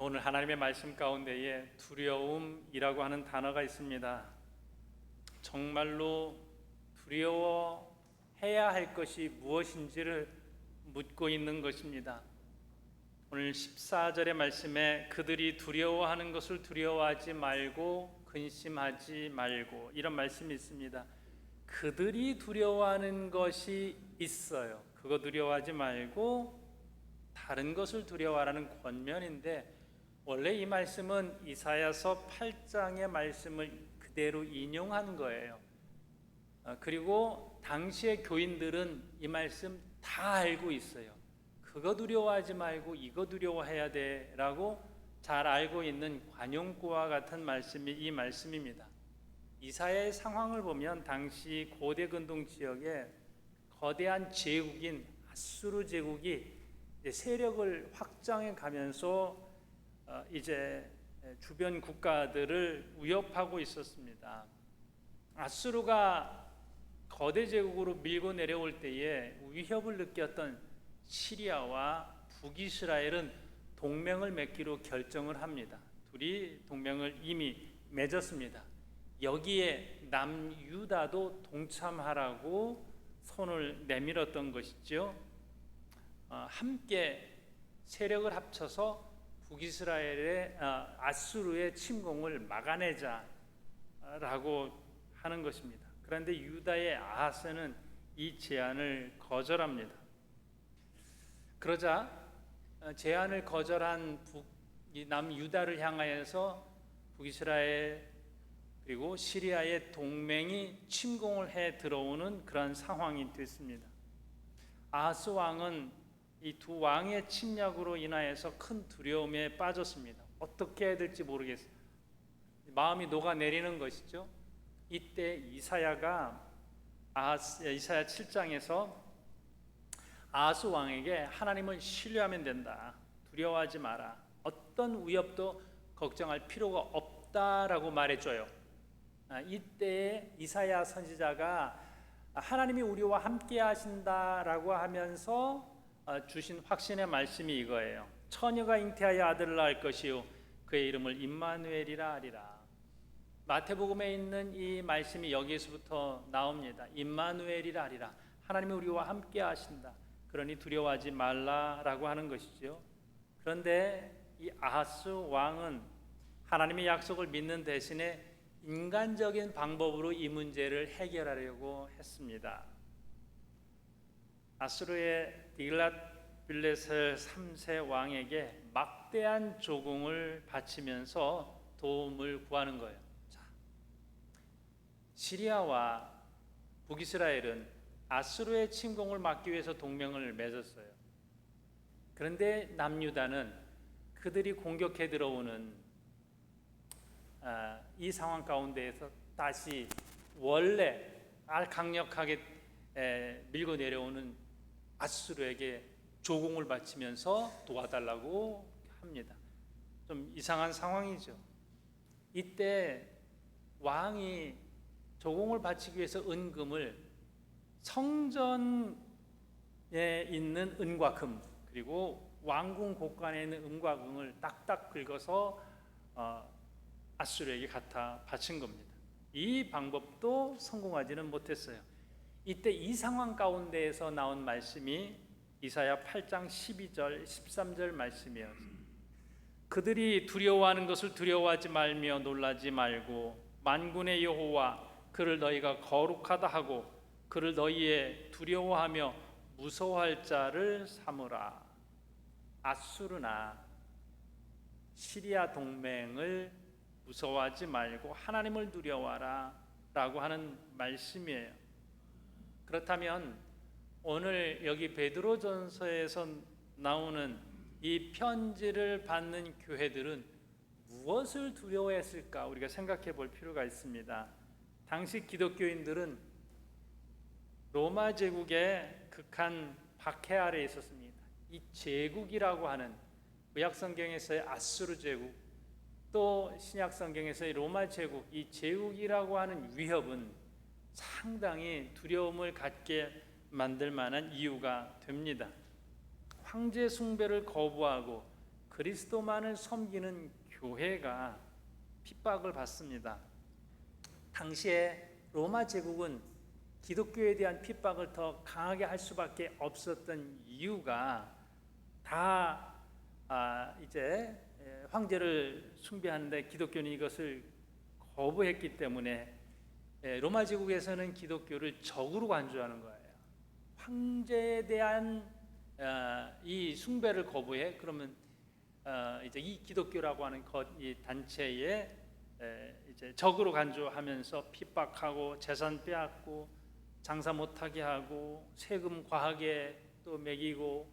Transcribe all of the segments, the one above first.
오늘 하나님의 말씀 가운데에 두려움이라고 하는 단어가 있습니다. 정말로 두려워해야 할 것이 무엇인지를 묻고 있는 것입니다. 오늘 14절의 말씀에 그들이 두려워하는 것을 두려워하지 말고 근심하지 말고 이런 말씀이 있습니다. 그들이 두려워하는 것이 있어요. 그거 두려워하지 말고 다른 것을 두려워하라는 권면인데, 원래 이 말씀은 이사야서 8장의 말씀을 그대로 인용한 거예요. 그리고 당시의 교인들은 이 말씀 다 알고 있어요. 그거 두려워하지 말고 이거 두려워해야 돼 라고 잘 알고 있는 관용구와 같은 말씀이 이 말씀입니다. 이사야의 상황을 보면 당시 고대 근동 지역에 거대한 제국인 아수르 제국이 세력을 확장해 가면서 이제 주변 국가들을 위협하고 있었습니다. 아수르가 거대 제국으로 밀고 내려올 때에 위협을 느꼈던 시리아와 북이스라엘은 동맹을 맺기로 결정을 합니다. 둘이 동맹을 이미 맺었습니다. 여기에 남유다도 동참하라고 손을 내밀었던 것이죠. 함께 세력을 합쳐서 북이스라엘의 아수르의 침공을 막아내자라고 하는 것입니다. 그런데 유다의 아하스는 이 제안을 거절합니다. 그러자 제안을 거절한 남유다를 향하여서 북이스라엘 그리고 시리아의 동맹이 침공을 해 들어오는 그런 상황이 됐습니다. 아하스 왕은 이 두 왕의 침략으로 인하여서 큰 두려움에 빠졌습니다. 어떻게 해야 될지 모르겠어요. 마음이 녹아내리는 것이죠. 이때 이사야 7장에서 아하스 왕에게 하나님을 신뢰하면 된다, 두려워하지 마라, 어떤 위협도 걱정할 필요가 없다라고 말해줘요. 이때 이사야 선지자가 하나님이 우리와 함께 하신다라고 하면서 주신 확신의 말씀이 이거예요. 처녀가 잉태하여 아들을 낳을 것이요 그의 이름을 임마누엘이라 하리라. 마태복음에 있는 이 말씀이 여기에서부터 나옵니다. 임마누엘이라 하리라. 하나님이 우리와 함께 하신다, 그러니 두려워하지 말라라고 하는 것이죠. 그런데 이 아하스 왕은 하나님의 약속을 믿는 대신에 인간적인 방법으로 이 문제를 해결하려고 했습니다. 아수르의 딜랏빌레셀 3세 왕에게 막대한 조공을 바치면서 도움을 구하는 거예요. 자, 시리아와 북이스라엘은 아수르의 침공을 막기 위해서 동맹을 맺었어요. 그런데 남유다는 그들이 공격해 들어오는 이 상황 가운데에서 다시 원래 강력하게 밀고 내려오는 아수르에게 조공을 바치면서 도와달라고 합니다. 좀 이상한 상황이죠. 이때 왕이 조공을 바치기 위해서 은금을 성전에 있는 은과 금, 그리고 왕궁 곳간에 있는 은과 금을 딱딱 긁어서 아수르에게 갖다 바친 겁니다. 이 방법도 성공하지는 못했어요. 이때 이 상황 가운데에서 나온 말씀이 이사야 8장 12절 13절 말씀이에요. 그들이 두려워하는 것을 두려워하지 말며 놀라지 말고 만군의 여호와 그를 너희가 거룩하다 하고 그를 너희의 두려워하며 무서워할 자를 삼으라. 아수르나 시리아 동맹을 무서워하지 말고 하나님을 두려워하라 라고 하는 말씀이에요. 그렇다면 오늘 여기 베드로전서에서 나오는 이 편지를 받는 교회들은 무엇을 두려워했을까 우리가 생각해 볼 필요가 있습니다. 당시 기독교인들은 로마 제국의 극한 박해 아래에 있었습니다. 이 제국이라고 하는 구약성경에서의 아수르 제국, 또 신약성경에서의 로마 제국, 이 제국이라고 하는 위협은 상당히 두려움을 갖게 만들 만한 이유가 됩니다. 황제 숭배를 거부하고 그리스도만을 섬기는 교회가 핍박을 받습니다. 당시에 로마 제국은 기독교에 대한 핍박을 더 강하게 할 수밖에 없었던 이유가 다 이제 황제를 숭배하는데 기독교는 이것을 거부했기 때문에 로마 제국에서는 기독교를 적으로 간주하는 거예요. 황제에 대한 이 숭배를 거부해. 그러면 이제 이 기독교라고 하는 이 단체에 이제 적으로 간주하면서 핍박하고 재산 빼앗고 장사 못하게 하고 세금 과하게 또 매기고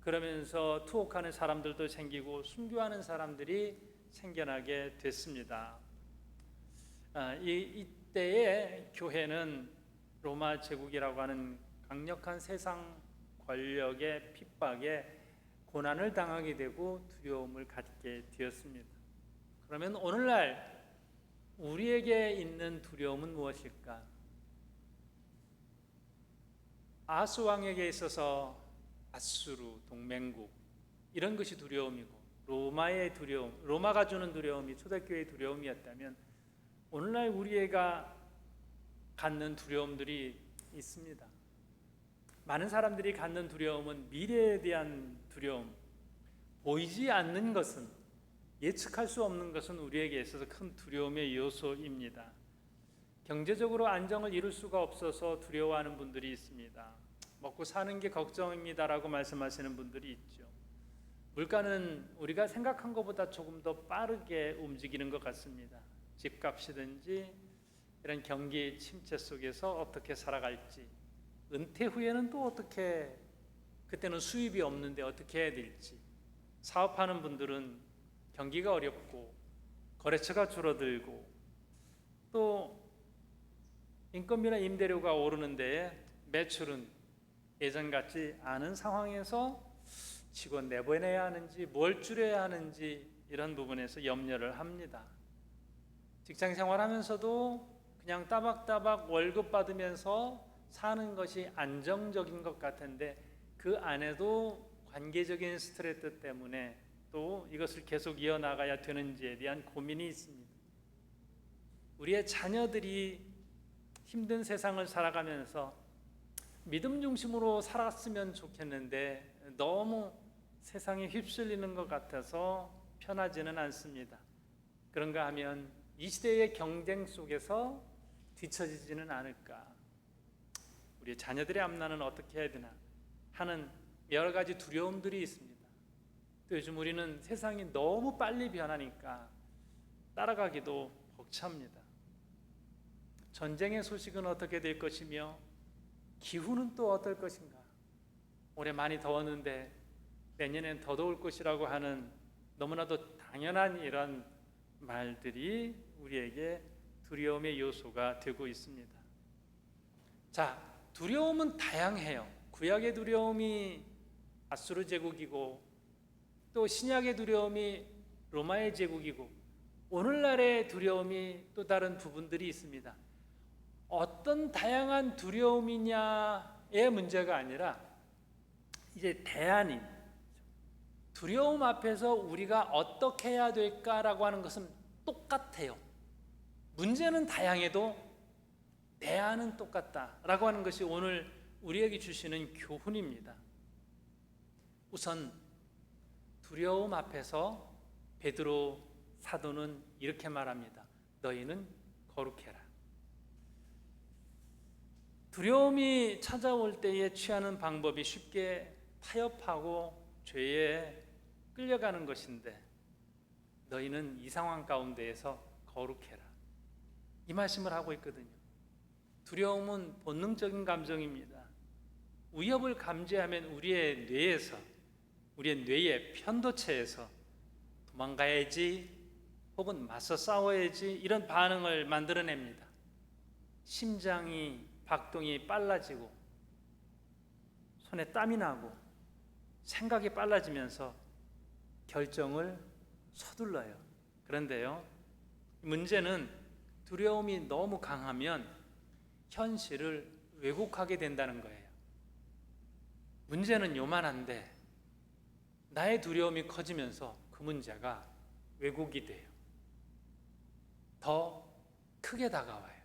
그러면서 투옥하는 사람들도 생기고 순교하는 사람들이 생겨나게 됐습니다. 이때에 교회는 로마 제국이라고 하는 강력한 세상 권력의 핍박에 고난을 당하게 되고 두려움을 갖게 되었습니다. 그러면 오늘날 우리에게 있는 두려움은 무엇일까? 아하스 왕에게 있어서 아수르 동맹국 이런 것이 두려움이고 로마의 두려움, 로마가 주는 두려움이 초대교회의 두려움이었다면 오늘날 우리가 갖는 두려움들이 있습니다. 많은 사람들이 갖는 두려움은 미래에 대한 두려움, 보이지 않는 것은, 예측할 수 없는 것은 우리에게 있어서 큰 두려움의 요소입니다. 경제적으로 안정을 이룰 수가 없어서 두려워하는 분들이 있습니다. 먹고 사는 게 걱정입니다라고 말씀하시는 분들이 있죠. 물가는 우리가 생각한 것보다 조금 더 빠르게 움직이는 것 같습니다. 집값이든지 이런 경기 침체 속에서 어떻게 살아갈지, 은퇴 후에는 또 어떻게, 그때는 수입이 없는데 어떻게 해야 될지, 사업하는 분들은 경기가 어렵고 거래처가 줄어들고 또 인건비나 임대료가 오르는데 매출은 예전 같지 않은 상황에서 직원 내보내야 하는지 뭘 줄여야 하는지 이런 부분에서 염려를 합니다. 직장 생활하면서도 그냥 따박따박 월급 받으면서 사는 것이 안정적인 것 같은데 그 안에도 관계적인 스트레스 때문에 또 이것을 계속 이어나가야 되는지에 대한 고민이 있습니다. 우리의 자녀들이 힘든 세상을 살아가면서 믿음 중심으로 살았으면 좋겠는데 너무 세상에 휩쓸리는 것 같아서 편하지는 않습니다. 그런가 하면 이 시대의 경쟁 속에서 뒤처지지는 않을까, 우리 자녀들의 앞날은 어떻게 해야 되나 하는 여러 가지 두려움들이 있습니다. 또 요즘 우리는 세상이 너무 빨리 변하니까 따라가기도 벅찹니다. 전쟁의 소식은 어떻게 될 것이며 기후는 또 어떨 것인가, 올해 많이 더웠는데 내년엔 더 더울 것이라고 하는 너무나도 당연한 이런 말들이 우리에게 두려움의 요소가 되고 있습니다. 자, 두려움은 다양해요. 구약의 두려움이 아수르 제국이고 또 신약의 두려움이 로마의 제국이고 오늘날의 두려움이 또 다른 부분들이 있습니다. 어떤 다양한 두려움이냐의 문제가 아니라 이제 대안인, 두려움 앞에서 우리가 어떻게 해야 될까라고 하는 것은 똑같아요. 문제는 다양해도 대안은 똑같다라고 하는 것이 오늘 우리에게 주시는 교훈입니다. 우선 두려움 앞에서 베드로 사도는 이렇게 말합니다. 너희는 거룩해라. 두려움이 찾아올 때에 취하는 방법이 쉽게 타협하고 죄에 끌려가는 것인데 너희는 이 상황 가운데에서 거룩해라, 이 말씀을 하고 있거든요. 두려움은 본능적인 감정입니다. 위협을 감지하면 우리의 뇌에서, 우리의 뇌의 편도체에서 도망가야지 혹은 맞서 싸워야지 이런 반응을 만들어냅니다. 심장이 박동이 빨라지고 손에 땀이 나고 생각이 빨라지면서 결정을 서둘러요. 그런데요, 문제는 두려움이 너무 강하면 현실을 왜곡하게 된다는 거예요. 문제는 요만한데 나의 두려움이 커지면서 그 문제가 왜곡이 돼요. 더 크게 다가와요.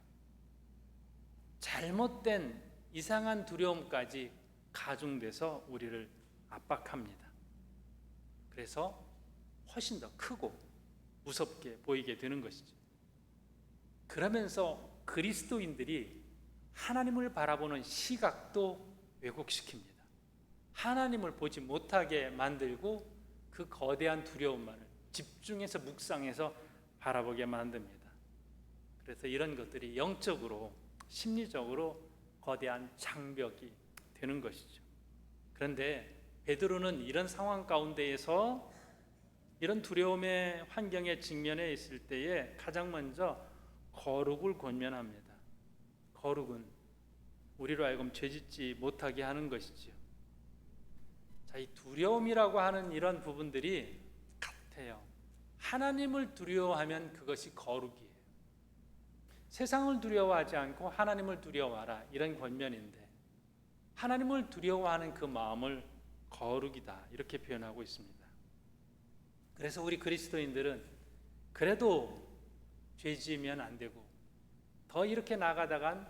잘못된 이상한 두려움까지 가중돼서 우리를 압박합니다. 그래서 훨씬 더 크고 무섭게 보이게 되는 것이죠. 그러면서 그리스도인들이 하나님을 바라보는 시각도 왜곡시킵니다. 하나님을 보지 못하게 만들고 그 거대한 두려움만을 집중해서 묵상해서 바라보게 만듭니다. 그래서 이런 것들이 영적으로 심리적으로 거대한 장벽이 되는 것이죠. 그런데 베드로는 이런 상황 가운데에서 이런 두려움의 환경에 직면해 있을 때에 가장 먼저 거룩을 권면합니다. 거룩은 우리로 하여금 죄짓지 못하게 하는 것이지요. 자, 이 두려움이라고 하는 이런 부분들이 같아요. 하나님을 두려워하면 그것이 거룩이에요. 세상을 두려워하지 않고 하나님을 두려워하라, 이런 권면인데 하나님을 두려워하는 그 마음을 거룩이다, 이렇게 표현하고 있습니다. 그래서 우리 그리스도인들은 그래도 죄 지으면 안 되고 더 이렇게 나가다간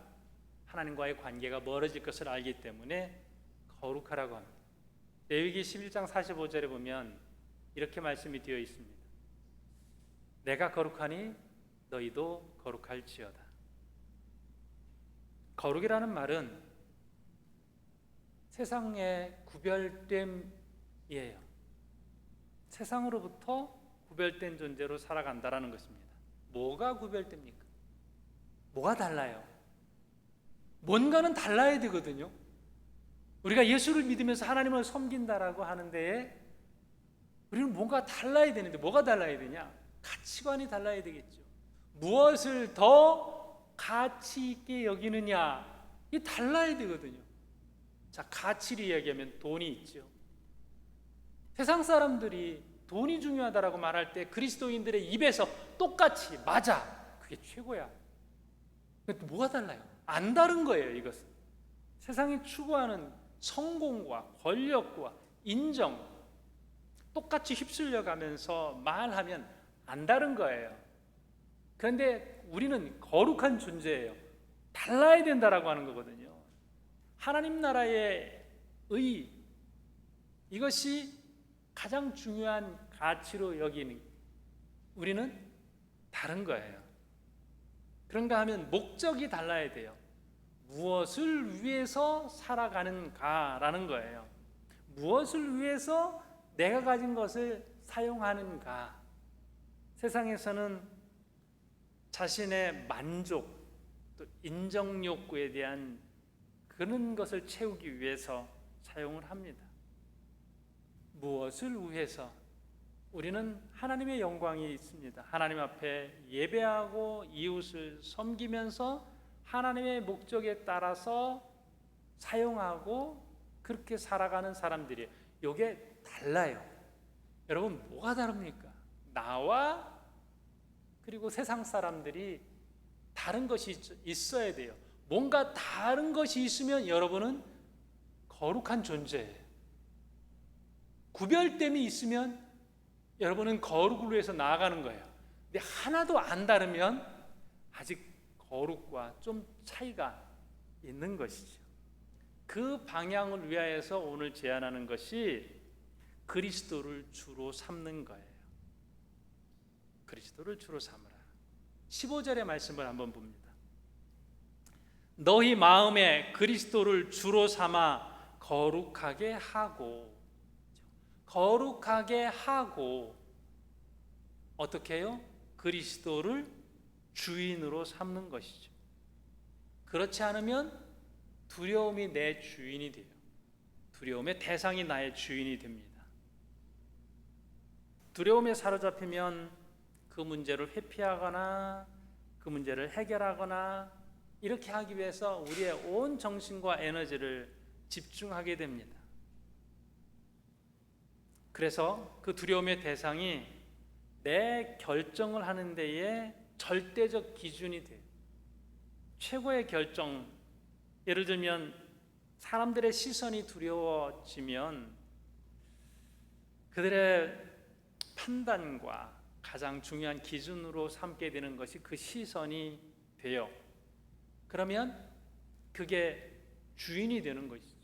하나님과의 관계가 멀어질 것을 알기 때문에 거룩하라고 합니다. 레위기 11장 45절에 보면 이렇게 말씀이 되어 있습니다. 내가 거룩하니 너희도 거룩할지어다. 거룩이라는 말은 세상의 구별됨이에요. 세상으로부터 구별된 존재로 살아간다라는 것입니다. 뭐가 구별됩니까? 뭐가 달라요? 뭔가는 달라야 되거든요. 우리가 예수를 믿으면서 하나님을 섬긴다라고 하는데 우리는 뭔가 달라야 되는데 뭐가 달라야 되냐? 가치관이 달라야 되겠죠. 무엇을 더 가치 있게 여기느냐, 이게 달라야 되거든요. 자, 가치를 이야기하면 돈이 있죠. 세상 사람들이 돈이 중요하다라고 말할 때 그리스도인들의 입에서 똑같이 맞아, 그게 최고야. 근데 뭐가 달라요? 안 다른 거예요. 이것은 세상이 추구하는 성공과 권력과 인정, 똑같이 휩쓸려 가면서 말하면 안 다른 거예요. 그런데 우리는 거룩한 존재예요. 달라야 된다라고 하는 거거든요. 하나님 나라의 의, 이것이 가장 중요한 가치로 여기는 우리는 다른 거예요. 그런가 하면 목적이 달라야 돼요. 무엇을 위해서 살아가는가라는 거예요. 무엇을 위해서 내가 가진 것을 사용하는가. 세상에서는 자신의 만족, 또 인정 욕구에 대한 그런 것을 채우기 위해서 사용을 합니다. 무엇을 위해서? 우리는 하나님의 영광이 있습니다. 하나님 앞에 예배하고 이웃을 섬기면서 하나님의 목적에 따라서 사용하고 그렇게 살아가는 사람들이에요. 이게 달라요. 여러분, 뭐가 다릅니까? 나와 그리고 세상 사람들이 다른 것이 있어야 돼요. 뭔가 다른 것이 있으면 여러분은 거룩한 존재예요. 구별됨이 있으면 여러분은 거룩을 위해서 나아가는 거예요. 근데 하나도 안 다르면 아직 거룩과 좀 차이가 있는 것이죠. 그 방향을 위하여서 오늘 제안하는 것이 그리스도를 주로 삼는 거예요. 그리스도를 주로 삼으라. 15절의 말씀을 한번 봅니다. 너희 마음에 그리스도를 주로 삼아 거룩하게 하고, 거룩하게 하고 어떻게 해요? 그리스도를 주인으로 삼는 것이죠. 그렇지 않으면 두려움이 내 주인이 돼요. 두려움의 대상이 나의 주인이 됩니다. 두려움에 사로잡히면 그 문제를 회피하거나 그 문제를 해결하거나 이렇게 하기 위해서 우리의 온 정신과 에너지를 집중하게 됩니다. 그래서 그 두려움의 대상이 내 결정을 하는 데에 절대적 기준이 돼요. 최고의 결정, 예를 들면 사람들의 시선이 두려워지면 그들의 판단과 가장 중요한 기준으로 삼게 되는 것이 그 시선이 돼요. 그러면 그게 주인이 되는 것이죠.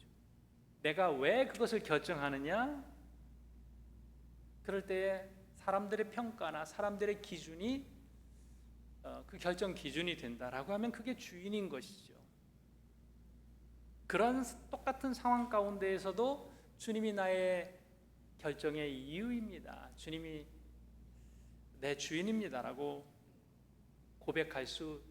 내가 왜 그것을 결정하느냐? 그럴 때에 사람들의 평가나 사람들의 기준이 그 결정 기준이 된다라고 하면 그게 주인인 것이죠. 그런 똑같은 상황 가운데에서도 주님이 나의 결정의 이유입니다. 주님이 내 주인입니다라고 고백할 수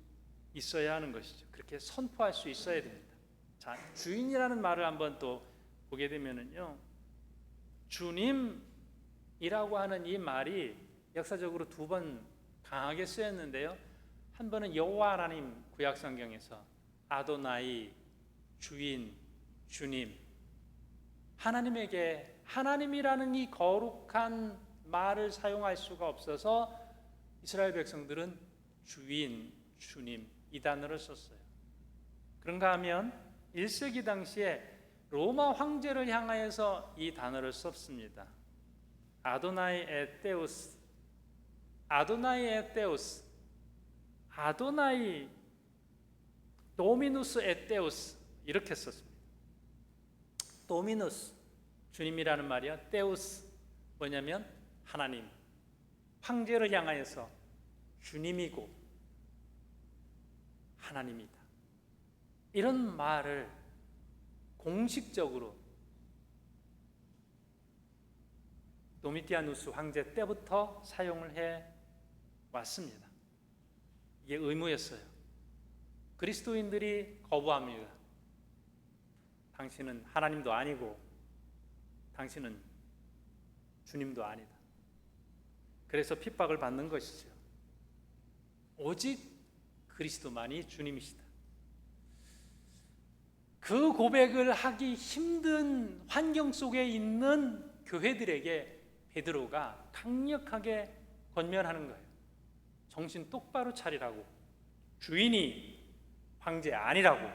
있어야 하는 것이죠. 그렇게 선포할 수 있어야 됩니다. 자, 주인이라는 말을 한번 또 보게 되면은요, 주님이라고 하는 이 말이 역사적으로 두 번 강하게 쓰였는데요. 한 번은 여호와 하나님 구약 성경에서 아도나이 주인, 주님, 하나님에게 하나님이라는 이 거룩한 말을 사용할 수가 없어서 이스라엘 백성들은 주인, 주님 이 단어를 썼어요. 그런가 하면 1세기 당시에 로마 황제를 향하여서 이 단어를 썼습니다. 아도나이 에테우스, 아도나이 에테우스, 아도나이 도미누스 에테우스 이렇게 썼습니다. 도미누스 주님이라는 말이요, 테우스 뭐냐면 하나님, 황제를 향하여서 주님이고 하나님이다. 이런 말을 공식적으로 도미티아누스 황제 때부터 사용을 해 왔습니다. 이게 의무였어요. 그리스도인들이 거부합니다. 당신은 하나님도 아니고 당신은 주님도 아니다. 그래서 핍박을 받는 것이죠. 오직 그리스도만이 주님이시다. 그 고백을 하기 힘든 환경 속에 있는 교회들에게 베드로가 강력하게 권면하는 거예요. 정신 똑바로 차리라고. 주인이 황제 아니라고.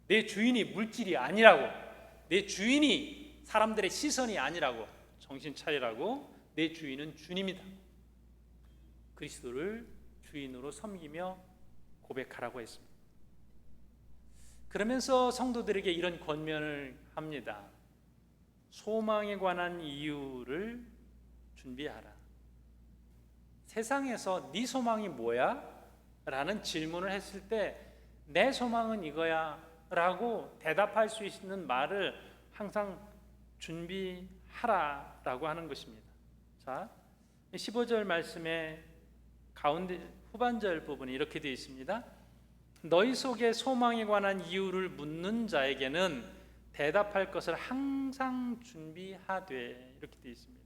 내 주인이 물질이 아니라고. 내 주인이 사람들의 시선이 아니라고. 정신 차리라고. 내 주인은 주님이다. 그리스도를 주인으로 섬기며 고백하라고 했습니다. 그러면서 성도들에게 이런 권면을 합니다. 소망에 관한 이유를 준비하라. 세상에서 네 소망이 뭐야? 라는 질문을 했을 때 내 소망은 이거야 라고 대답할 수 있는 말을 항상 준비하라 라고 하는 것입니다. 자, 15절 말씀의 가운데 후반절 부분이 이렇게 되어 있습니다. 너희 속에 소망에 관한 이유를 묻는 자에게는 대답할 것을 항상 준비하되, 이렇게 되어 있습니다.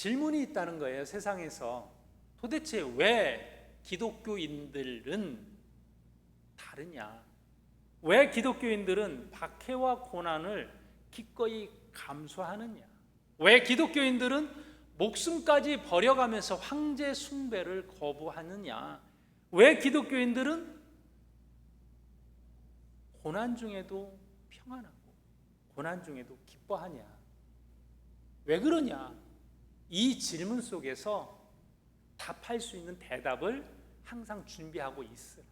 질문이 있다는 거예요. 세상에서 도대체 왜 기독교인들은 다르냐? 왜 기독교인들은 박해와 고난을 기꺼이 감수하느냐? 왜 기독교인들은 목숨까지 버려가면서 황제 숭배를 거부하느냐? 왜 기독교인들은 고난 중에도 평안하고 고난 중에도 기뻐하냐? 왜 그러냐? 이 질문 속에서 답할 수 있는 대답을 항상 준비하고 있으라.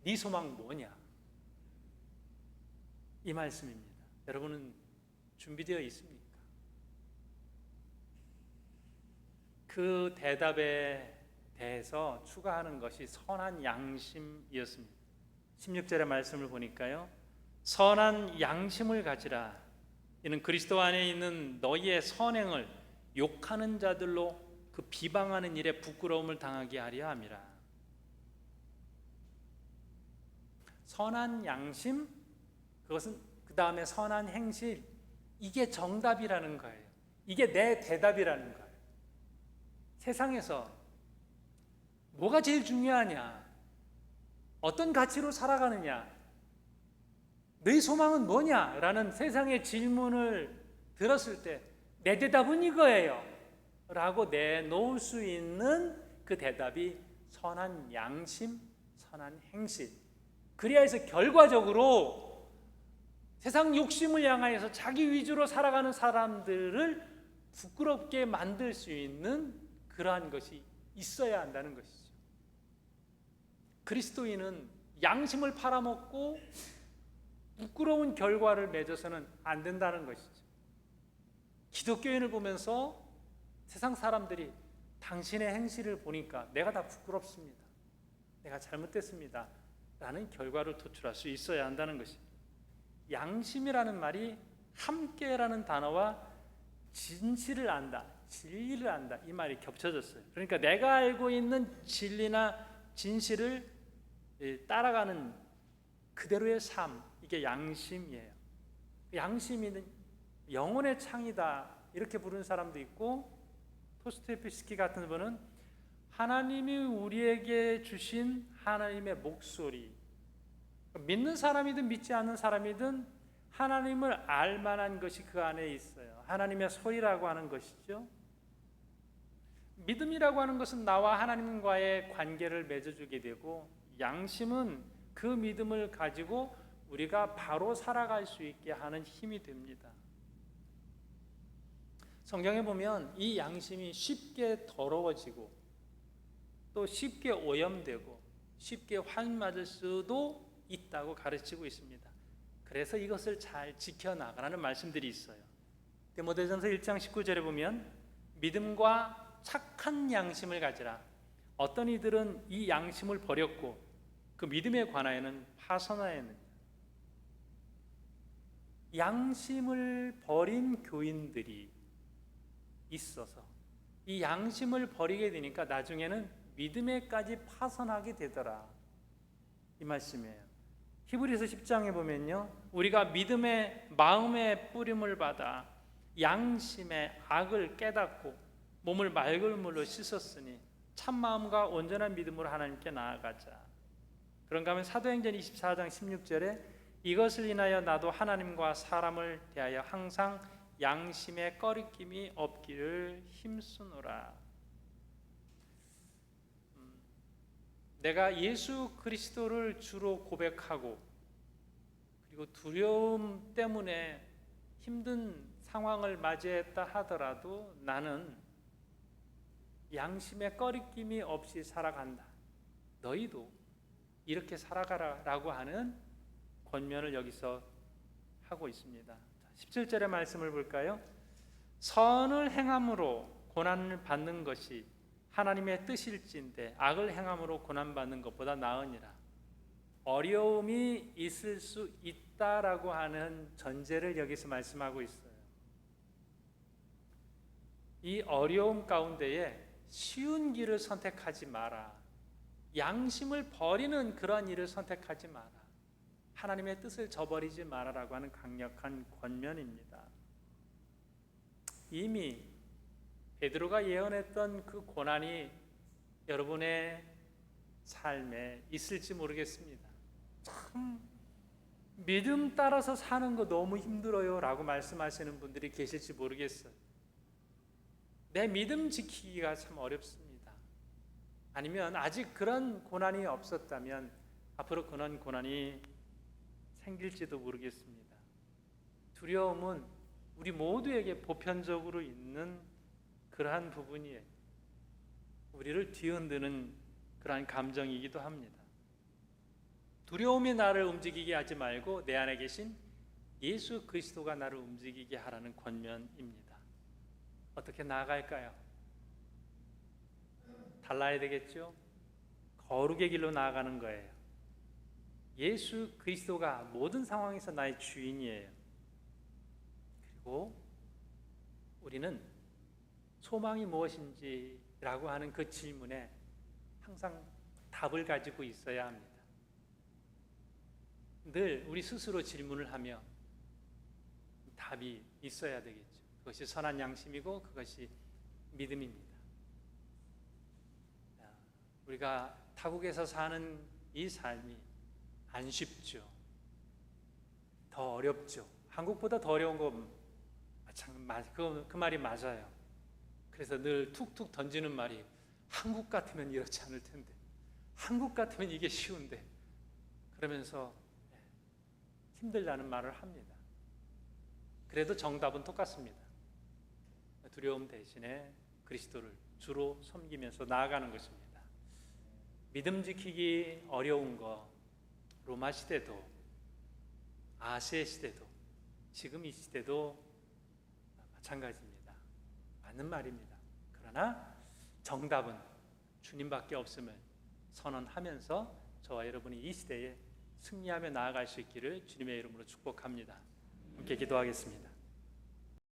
네 소망 뭐냐? 이 말씀입니다. 여러분은 준비되어 있습니까? 그 대답에 대해서 추가하는 것이 선한 양심이었습니다. 16절의 말씀을 보니까요, 선한 양심을 가지라. 이는 그리스도 안에 있는 너희의 선행을 욕하는 자들로 그 비방하는 일에 부끄러움을 당하게 하려 함이라. 선한 양심, 그것은 그 다음에 선한 행실, 이게 정답이라는 거예요. 이게 내 대답이라는 거예요. 세상에서 뭐가 제일 중요하냐? 어떤 가치로 살아가느냐? 너희 소망은 뭐냐? 라는 세상의 질문을 들었을 때 내 대답은 이거예요 라고 내놓을 수 있는 그 대답이 선한 양심, 선한 행실. 그리하여서 결과적으로 세상 욕심을 향하여서 자기 위주로 살아가는 사람들을 부끄럽게 만들 수 있는 그러한 것이 있어야 한다는 것이죠. 그리스도인은 양심을 팔아먹고 부끄러운 결과를 맺어서는 안 된다는 것이죠. 기독교인을 보면서 세상 사람들이 당신의 행실을 보니까 내가 다 부끄럽습니다, 내가 잘못됐습니다 라는 결과를 도출할 수 있어야 한다는 것입니다. 양심이라는 말이 함께라는 단어와 진실을 안다, 진리를 안다 이 말이 겹쳐졌어요. 그러니까 내가 알고 있는 진리나 진실을 따라가는 그대로의 삶, 이게 양심이에요. 양심이 영혼의 창이다 이렇게 부르는 사람도 있고, 토스토옙스키 같은 분은 하나님이 우리에게 주신 하나님의 목소리, 믿는 사람이든 믿지 않는 사람이든 하나님을 알만한 것이 그 안에 있어요. 하나님의 소리라고 하는 것이죠. 믿음이라고 하는 것은 나와 하나님과의 관계를 맺어주게 되고, 양심은 그 믿음을 가지고 우리가 바로 살아갈 수 있게 하는 힘이 됩니다. 성경에 보면 이 양심이 쉽게 더러워지고 또 쉽게 오염되고 쉽게 환 맞을 수도 있다고 가르치고 있습니다. 그래서 이것을 잘 지켜나가라는 말씀들이 있어요. 디모데전서 1장 19절에 보면 믿음과 착한 양심을 가지라. 어떤 이들은 이 양심을 버렸고 그 믿음에 관하여는 파선하였느니라. 양심을 버린 교인들이 있어서 이 양심을 버리게 되니까 나중에는 믿음에까지 파선하게 되더라 이 말씀이에요. 히브리서 10장에 보면요, 우리가 믿음의 마음의 뿌림을 받아 양심의 악을 깨닫고 몸을 맑은 물로 씻었으니 참마음과 온전한 믿음으로 하나님께 나아가자. 그런가 하면 사도행전 24장 16절에 이것을 인하여 나도 하나님과 사람을 대하여 항상 양심의 꺼리낌이 없기를 힘쓰노라. 내가 예수 그리스도를 주로 고백하고 그리고 두려움 때문에 힘든 상황을 맞이했다 하더라도 나는 양심의 꺼리낌이 없이 살아간다. 너희도 이렇게 살아가라 라고 하는 권면을 여기서 하고 있습니다. 17절의 말씀을 볼까요? 선을 행함으로 고난을 받는 것이 하나님의 뜻일진데 악을 행함으로 고난받는 것보다 나으니라. 어려움이 있을 수 있다라고 하는 전제를 여기서 말씀하고 있어요. 이 어려움 가운데에 쉬운 길을 선택하지 마라. 양심을 버리는 그런 일을 선택하지 마라. 하나님의 뜻을 저버리지 마라라고 하는 강력한 권면입니다. 이미 베드로가 예언했던 그 고난이 여러분의 삶에 있을지 모르겠습니다. 참 믿음 따라서 사는 거 너무 힘들어요 라고 말씀하시는 분들이 계실지 모르겠어요. 내 믿음 지키기가 참 어렵습니다. 아니면 아직 그런 고난이 없었다면 앞으로 그런 고난이 생길지도 모르겠습니다. 두려움은 우리 모두에게 보편적으로 있는 그러한 부분이에요. 우리를 뒤흔드는 그러한 감정이기도 합니다. 두려움이 나를 움직이게 하지 말고 내 안에 계신 예수 그리스도가 나를 움직이게 하라는 권면입니다. 어떻게 나아갈까요? 달라야 되겠죠? 거룩의 길로 나아가는 거예요. 예수 그리스도가 모든 상황에서 나의 주인이에요. 그리고 우리는 소망이 무엇인지라고 하는 그 질문에 항상 답을 가지고 있어야 합니다. 늘 우리 스스로 질문을 하며 답이 있어야 되겠죠. 그것이 선한 양심이고 그것이 믿음입니다. 우리가 타국에서 사는 이 삶이 안 쉽죠. 더 어렵죠. 한국보다 더 어려운 거 그 말이 맞아요. 그래서 늘 툭툭 던지는 말이 한국 같으면 이렇지 않을 텐데, 한국 같으면 이게 쉬운데, 그러면서 힘들다는 말을 합니다. 그래도 정답은 똑같습니다. 두려움 대신에 그리스도를 주로 섬기면서 나아가는 것입니다. 믿음 지키기 어려운 거 로마 시대도 아시아 시대도 지금 이 시대도 마찬가지입니다. 맞는 말입니다. 그러나 정답은 주님밖에 없음을 선언하면서 저와 여러분이 이 시대에 승리하며 나아갈 수 있기를 주님의 이름으로 축복합니다. 함께 기도하겠습니다.